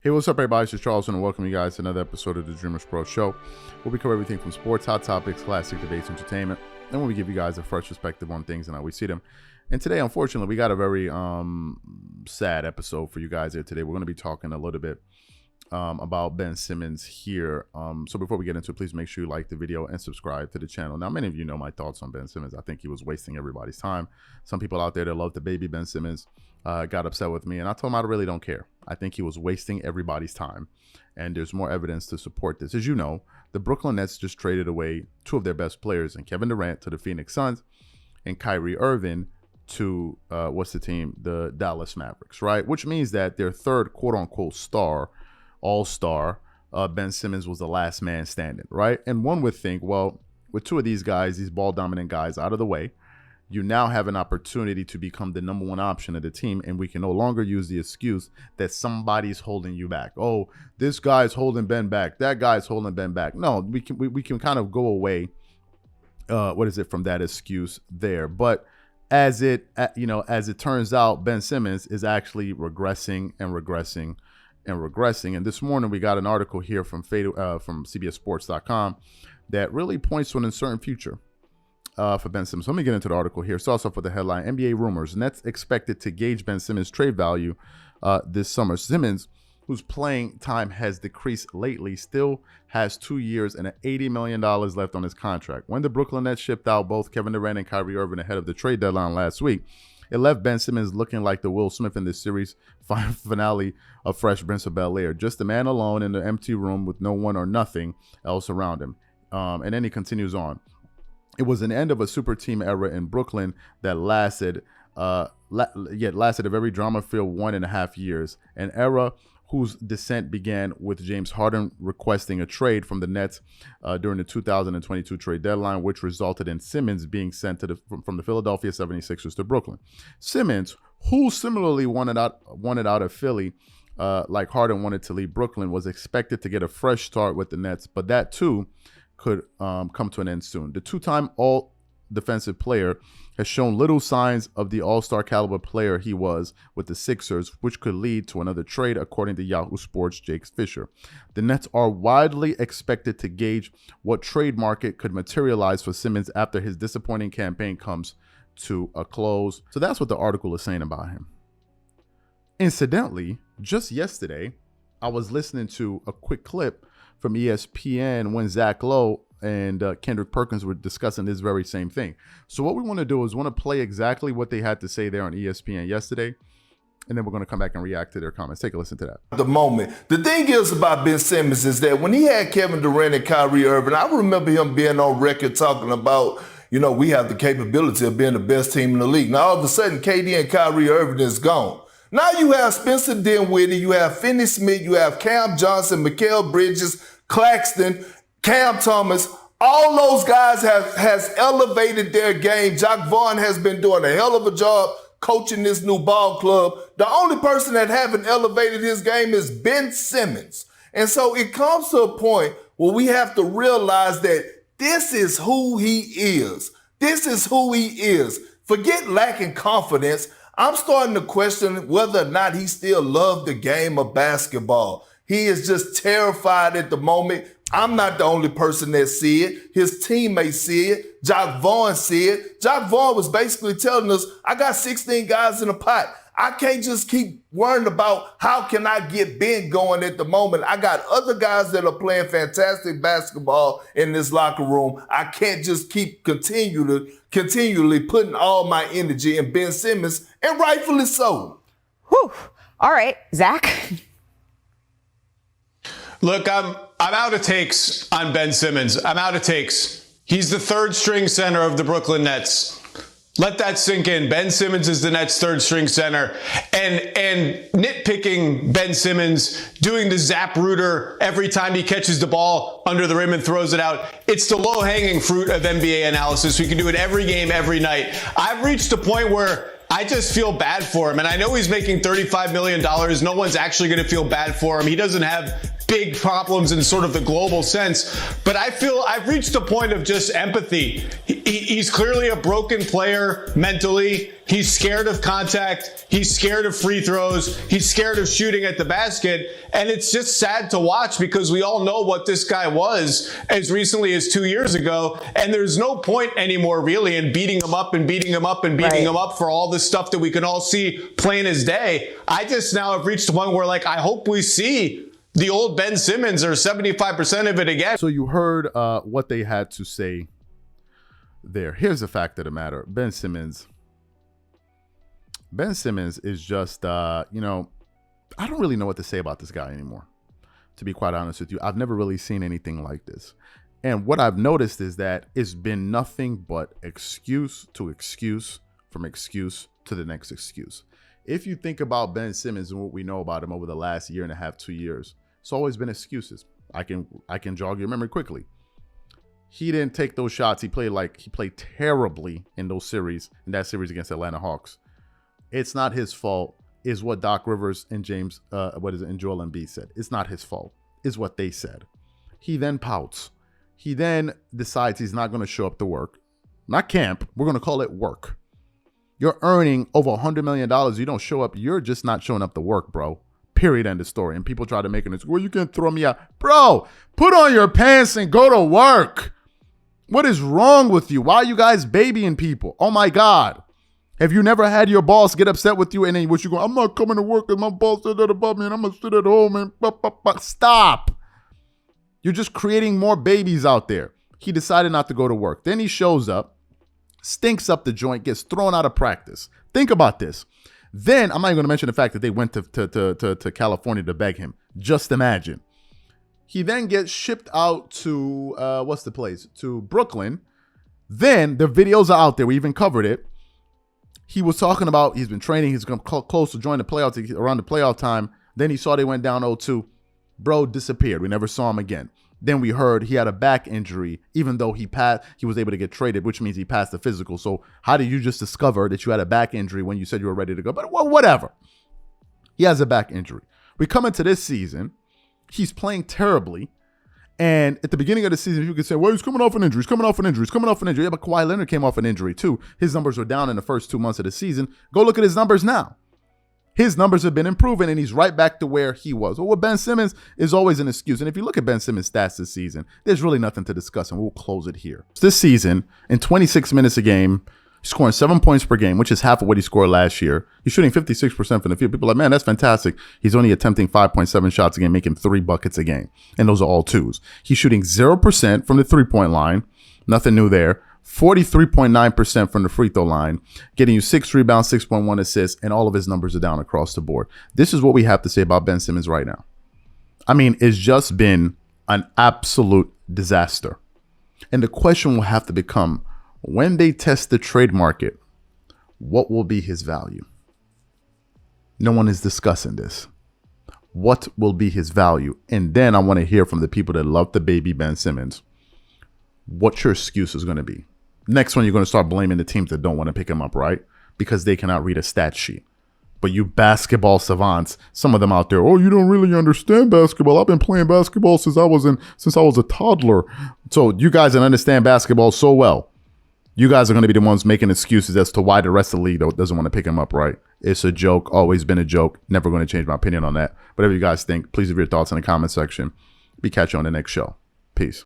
Hey, what's up, everybody? It's Charles, and welcome you guys to another episode of the Dreamerspro Show, where we cover everything from sports, hot topics, classic debates, entertainment, and when we give you guys a fresh perspective on things and how we see them. And today, unfortunately, we got a very sad episode for you guys here today. We're going to be talking a little bit about Ben Simmons here. So before we get into it, please make sure you like the video and subscribe to the channel. Now, many of you know my thoughts on Ben Simmons. I think he was wasting everybody's time. Some people out there that love the baby Ben Simmons got upset with me, and I told him I really don't care. I think he was wasting everybody's time, and there's more evidence to support this. As you know, the Brooklyn Nets just traded away two of their best players, and Kevin Durant to the Phoenix Suns, and Kyrie Irving to the Dallas Mavericks, right? Which means that their third quote-unquote star, all-star, Ben Simmons, was the last man standing, right? And one would think, well, with two of these guys, these ball-dominant guys out of the way, you now have an opportunity to become the number one option of the team, and we can no longer use the excuse that somebody's holding you back. Oh, this guy's holding Ben back. That guy's holding Ben back. No, we can kind of go away, from that excuse there. But as it turns out, Ben Simmons is actually regressing. And this morning we got an article here from CBSSports.com that really points to an uncertain future for Ben Simmons. So let me get into the article here. Starts off with the headline: NBA rumors, Nets expected to gauge Ben Simmons' trade value this summer. Simmons, whose playing time has decreased lately, still has 2 years and $80 million left on his contract. When the Brooklyn Nets shipped out both Kevin Durant and Kyrie Irving ahead of the trade deadline last week, it left Ben Simmons looking like the Will Smith in this series finale of Fresh Prince of Bel-Air. Just a man alone in the empty room with no one or nothing else around him. And then he continues on. It was an end of a super team era in Brooklyn that lasted a very drama-filled 1.5 years. An era whose descent began with James Harden requesting a trade from the Nets during the 2022 trade deadline, which resulted in Simmons being sent from the Philadelphia 76ers to Brooklyn. Simmons, who similarly wanted out of Philly, like Harden wanted to leave Brooklyn, was expected to get a fresh start with the Nets, but that too could come to an end soon. The two-time all-defensive player has shown little signs of the all-star caliber player he was with the Sixers, which could lead to another trade, according to Yahoo Sports' Jake Fisher. The Nets are widely expected to gauge what trade market could materialize for Simmons after his disappointing campaign comes to a close. So that's what the article is saying about him. Incidentally, just yesterday, I was listening to a quick clip from ESPN when Zach Lowe and Kendrick Perkins were discussing this very same thing. So what we want to do is play exactly what they had to say there on ESPN yesterday, and then we're going to come back and react to their comments. Take a listen to that. The moment. The thing is about Ben Simmons is that when he had Kevin Durant and Kyrie Irving, I remember him being on record talking about, we have the capability of being the best team in the league. Now, all of a sudden, KD and Kyrie Irving is gone. Now you have Spencer Dinwiddie, you have Finney Smith, you have Cam Johnson, Mikal Bridges, Claxton, Cam Thomas. All those guys has elevated their game. Jacque Vaughn has been doing a hell of a job coaching this new ball club. The only person that haven't elevated his game is Ben Simmons. And so it comes to a point where we have to realize that this is who he is. This is who he is. Forget lacking confidence. I'm starting to question whether or not he still loves the game of basketball. He is just terrified at the moment. I'm not the only person that see it. His teammates see it. Jacque Vaughn see it. Jacque Vaughn was basically telling us, I got 16 guys in the pot. I can't just keep worrying about how can I get Ben going at the moment. I got other guys that are playing fantastic basketball in this locker room. I can't just keep continually putting all my energy in Ben Simmons, and rightfully so. Whew. All right, Zach. Look, I'm out of takes on Ben Simmons. I'm out of takes. He's the third string center of the Brooklyn Nets. Let that sink in. Ben Simmons is the Nets' third string center. And nitpicking Ben Simmons, doing the Zapruder every time he catches the ball under the rim and throws it out. It's the low-hanging fruit of NBA analysis. We can do it every game, every night. I've reached a point where I just feel bad for him. And I know he's making $35 million. No one's actually going to feel bad for him. He doesn't have big problems in sort of the global sense. But I feel I've reached a point of just empathy. He's clearly a broken player mentally. He's scared of contact. He's scared of free throws. He's scared of shooting at the basket. And it's just sad to watch because we all know what this guy was as recently as 2 years ago. And there's no point anymore really in beating him up and beating him up and beating him up for all the stuff that we can all see plain as day. I just now have reached a point where, like, I hope we see the old Ben Simmons or 75% of it again. So you heard what they had to say there. Here's the fact of the matter. Ben Simmons is just, I don't really know what to say about this guy anymore, to be quite honest with you. I've never really seen anything like this. And what I've noticed is that it's been nothing but excuse to excuse, from excuse to the next excuse. If you think about Ben Simmons and what we know about him over the last year and a half, 2 years, it's always been excuses. I can jog your memory quickly. He didn't take those shots. He played terribly in that series against Atlanta Hawks. It's not his fault, is what Doc Rivers and and Joel Embiid said. It's not his fault, is what they said. He then pouts. He then decides he's not going to show up to work. Not camp. We're going to call it work. You're earning over $100 million. You don't show up. You're just not showing up to work, bro. Period. End of story. And people try to make it, well, you can throw me out. Bro, put on your pants and go to work. What is wrong with you? Why are you guys babying people? Oh, my God. Have you never had your boss get upset with you and then what you go, I'm not coming to work because my boss said that about me and I'm going to sit at home and stop. You're just creating more babies out there. He decided not to go to work. Then he shows up, stinks up the joint, gets thrown out of practice. Think about this. Then, I'm not even going to mention the fact that they went to California to beg him. Just imagine. He then gets shipped out to, to Brooklyn. Then, the videos are out there. We even covered it. He was talking about he's been training. He's going to close to join the playoffs around the playoff time. Then he saw they went down 0-2. Bro disappeared. We never saw him again. Then we heard he had a back injury, even though he was able to get traded, which means he passed the physical. So how did you just discover that you had a back injury when you said you were ready to go? But whatever. He has a back injury. We come into this season. He's playing terribly. And at the beginning of the season, you could say, well, he's coming off an injury. Yeah, but Kawhi Leonard came off an injury too. His numbers were down in the first 2 months of the season. Go look at his numbers now. His numbers have been improving, and he's right back to where he was. Well, with Ben Simmons is always an excuse. And if you look at Ben Simmons' stats this season, there's really nothing to discuss, and we'll close it here. This season, in 26 minutes a game, he's scoring 7 points per game, which is half of what he scored last year. He's shooting 56% from the field. People are like, man, that's fantastic. He's only attempting 5.7 shots a game, making 3 buckets a game. And those are all twos. He's shooting 0% from the three-point line. Nothing new there. 43.9% from the free throw line, getting you 6 rebounds, 6.1 assists, and all of his numbers are down across the board. This is what we have to say about Ben Simmons right now. I mean, it's just been an absolute disaster. And the question will have to become, when they test the trade market, what will be his value? No one is discussing this. What will be his value? And then I want to hear from the people that love the baby Ben Simmons, what your excuse is going to be. Next one, you're going to start blaming the teams that don't want to pick him up, right? Because they cannot read a stat sheet. But you basketball savants, some of them out there, oh, you don't really understand basketball. I've been playing basketball since I was a toddler. So you guys that understand basketball so well, you guys are going to be the ones making excuses as to why the rest of the league doesn't want to pick him up, right? It's a joke, always been a joke. Never going to change my opinion on that. Whatever you guys think, please leave your thoughts in the comment section. We catch you on the next show. Peace.